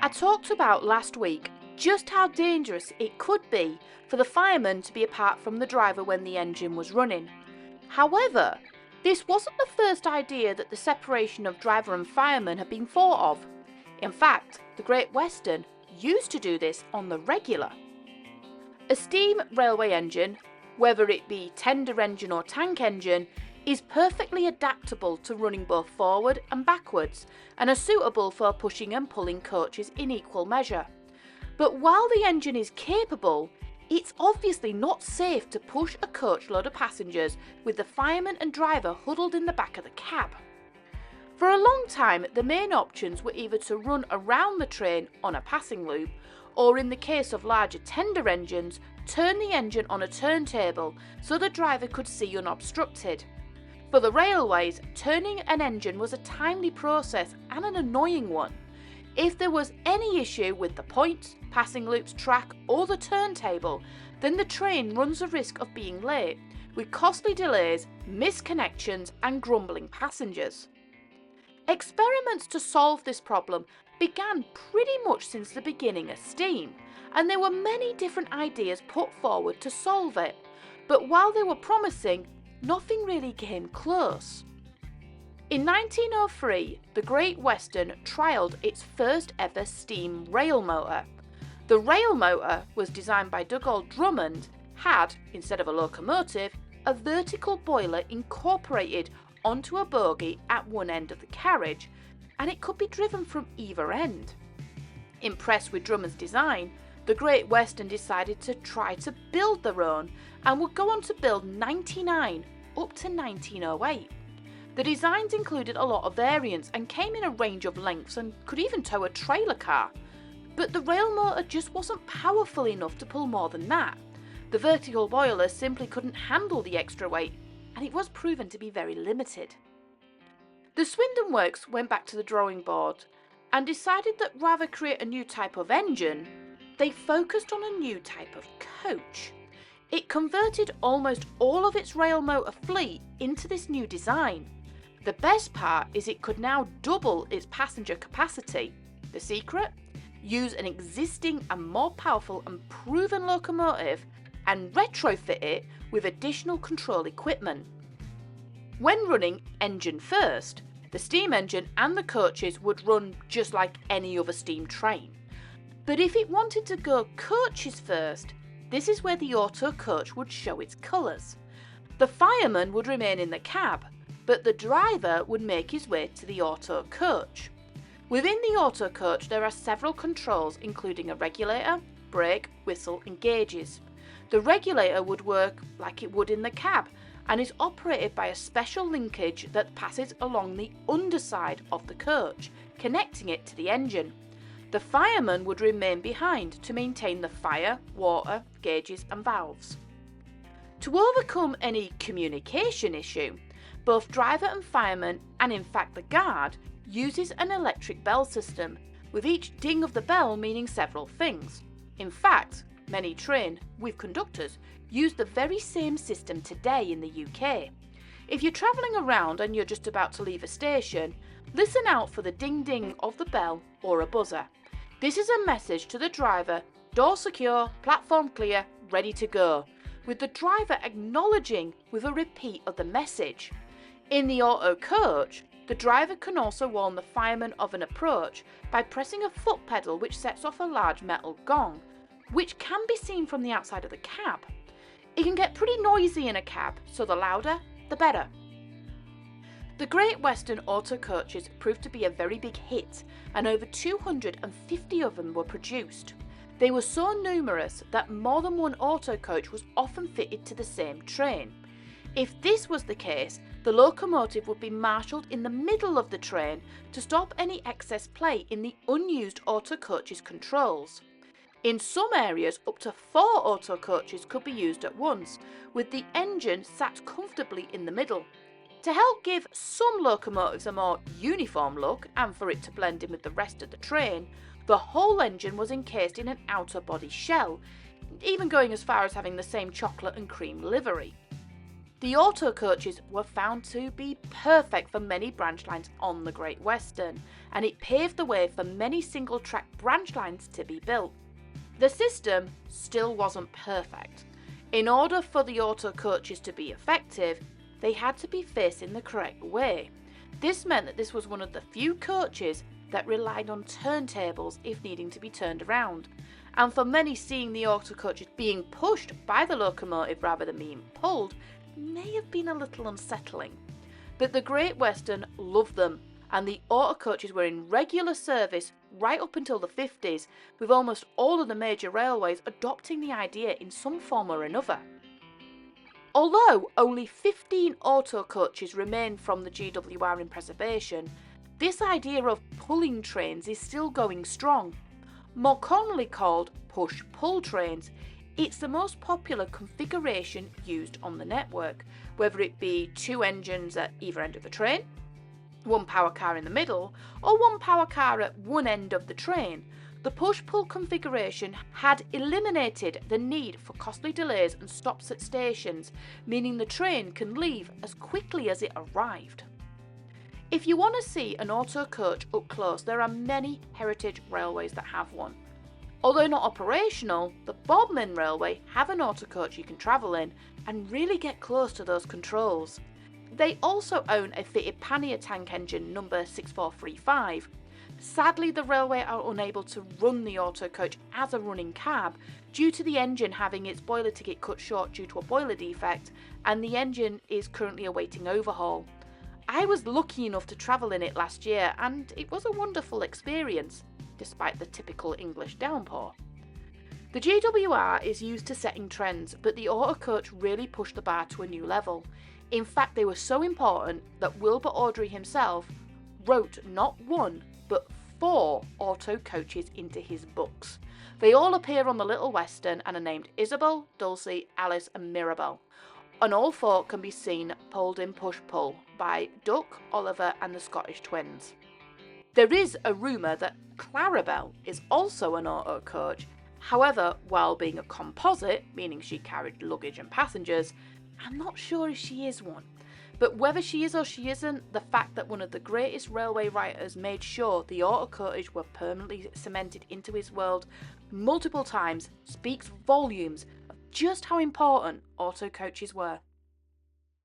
I talked about last week just how dangerous it could be for the fireman to be apart from the driver when the engine was running. However, this wasn't the first idea that the separation of driver and fireman had been thought of. In fact, the Great Western used to do this on the regular. A steam railway engine, whether it be tender engine or tank engine, is perfectly adaptable to running both forward and backwards and are suitable for pushing and pulling coaches in equal measure. But while the engine is capable, it's obviously not safe to push a coach load of passengers with the fireman and driver huddled in the back of the cab. For a long time, the main options were either to run around the train on a passing loop, or in the case of larger tender engines, turn the engine on a turntable so the driver could see unobstructed. For the railways, turning an engine was a timely process and an annoying one. If there was any issue with the points, passing loops, track or the turntable, then the train runs a risk of being late, with costly delays, missed connections and grumbling passengers. Experiments to solve this problem began pretty much since the beginning of steam, and there were many different ideas put forward to solve it. But while they were promising, nothing really came close. In 1903, the Great Western trialled its first ever steam rail motor. The rail motor was designed by Dougall Drummond, had, instead of a locomotive, a vertical boiler incorporated onto a bogie at one end of the carriage, and it could be driven from either end. Impressed with Drummond's design, the Great Western decided to try to build their own and would go on to build 99 up to 1908. The designs included a lot of variants and came in a range of lengths and could even tow a trailer car. But the rail motor just wasn't powerful enough to pull more than that. The vertical boiler simply couldn't handle the extra weight, and it was proven to be very limited. The Swindon Works went back to the drawing board and decided that rather create a new type of engine, they focused on a new type of coach. It converted almost all of its rail motor fleet into this new design. The best part is it could now double its passenger capacity. The secret? Use an existing and more powerful and proven locomotive and retrofit it with additional control equipment. When running engine first, the steam engine and the coaches would run just like any other steam train. But if it wanted to go coaches first, this is where the Autocoach would show its colours. The fireman would remain in the cab, but the driver would make his way to the Autocoach. Within the Autocoach there are several controls including a regulator, brake, whistle and gauges. The regulator would work like it would in the cab and is operated by a special linkage that passes along the underside of the coach, connecting it to the engine. The fireman would remain behind to maintain the fire, water, gauges and valves. To overcome any communication issue, both driver and fireman, and in fact the guard, uses an electric bell system, with each ding of the bell meaning several things. In fact, many train, with conductors, use the very same system today in the UK. If you're travelling around and you're just about to leave a station, listen out for the ding-ding of the bell or a buzzer. This is a message to the driver, door secure, platform clear, ready to go, with the driver acknowledging with a repeat of the message. In the Autocoach, the driver can also warn the fireman of an approach by pressing a foot pedal which sets off a large metal gong, which can be seen from the outside of the cab. It can get pretty noisy in a cab, so the louder, the better. The Great Western Autocoaches proved to be a very big hit, and over 250 of them were produced. They were so numerous that more than one Autocoach was often fitted to the same train. If this was the case, the locomotive would be marshalled in the middle of the train to stop any excess play in the unused Autocoach's controls. In some areas, up to 4 Autocoaches could be used at once, with the engine sat comfortably in the middle. To help give some locomotives a more uniform look and for it to blend in with the rest of the train, the whole engine was encased in an outer body shell, even going as far as having the same chocolate and cream livery. The auto coaches were found to be perfect for many branch lines on the Great Western, and it paved the way for many single-track branch lines to be built. The system still wasn't perfect. In order for the auto coaches to be effective, they had to be facing the correct way. This meant that this was one of the few coaches that relied on turntables if needing to be turned around, and for many, seeing the auto coaches being pushed by the locomotive rather than being pulled may have been a little unsettling. But the Great Western loved them, and the auto coaches were in regular service right up until the 50s, with almost all of the major railways adopting the idea in some form or another. Although only 15 auto coaches remain from the GWR in preservation, this idea of pulling trains is still going strong. More commonly called push-pull trains, it's the most popular configuration used on the network, whether it be 2 engines at either end of the train, 1 power car in the middle, or 1 power car at one end of the train. The push-pull configuration had eliminated the need for costly delays and stops at stations, meaning the train can leave as quickly as it arrived. If you want to see an auto coach up close, there are many heritage railways that have one. Although not operational, the Bodmin Railway have an auto coach you can travel in and really get close to those controls. They also own a fitted pannier tank engine number 6435. Sadly, the railway are unable to run the auto coach as a running cab due to the engine having its boiler ticket cut short due to a boiler defect, and the engine is currently awaiting overhaul. I was lucky enough to travel in it last year, and it was a wonderful experience, despite the typical English downpour. The GWR is used to setting trends, but the auto coach really pushed the bar to a new level. In fact, they were so important that Wilbur Awdry himself wrote not 1, but 4 auto coaches into his books. They all appear on the Little Western and are named Isabel, Dulcie, Alice and Mirabel. And all 4 can be seen pulled in push-pull by Duck, Oliver and the Scottish twins. There is a rumour that Clarabelle is also an auto coach. However, while being a composite, meaning she carried luggage and passengers, I'm not sure if she is one. But whether she is or she isn't, the fact that one of the greatest railway writers made sure the auto coaches were permanently cemented into his world multiple times speaks volumes of just how important auto coaches were.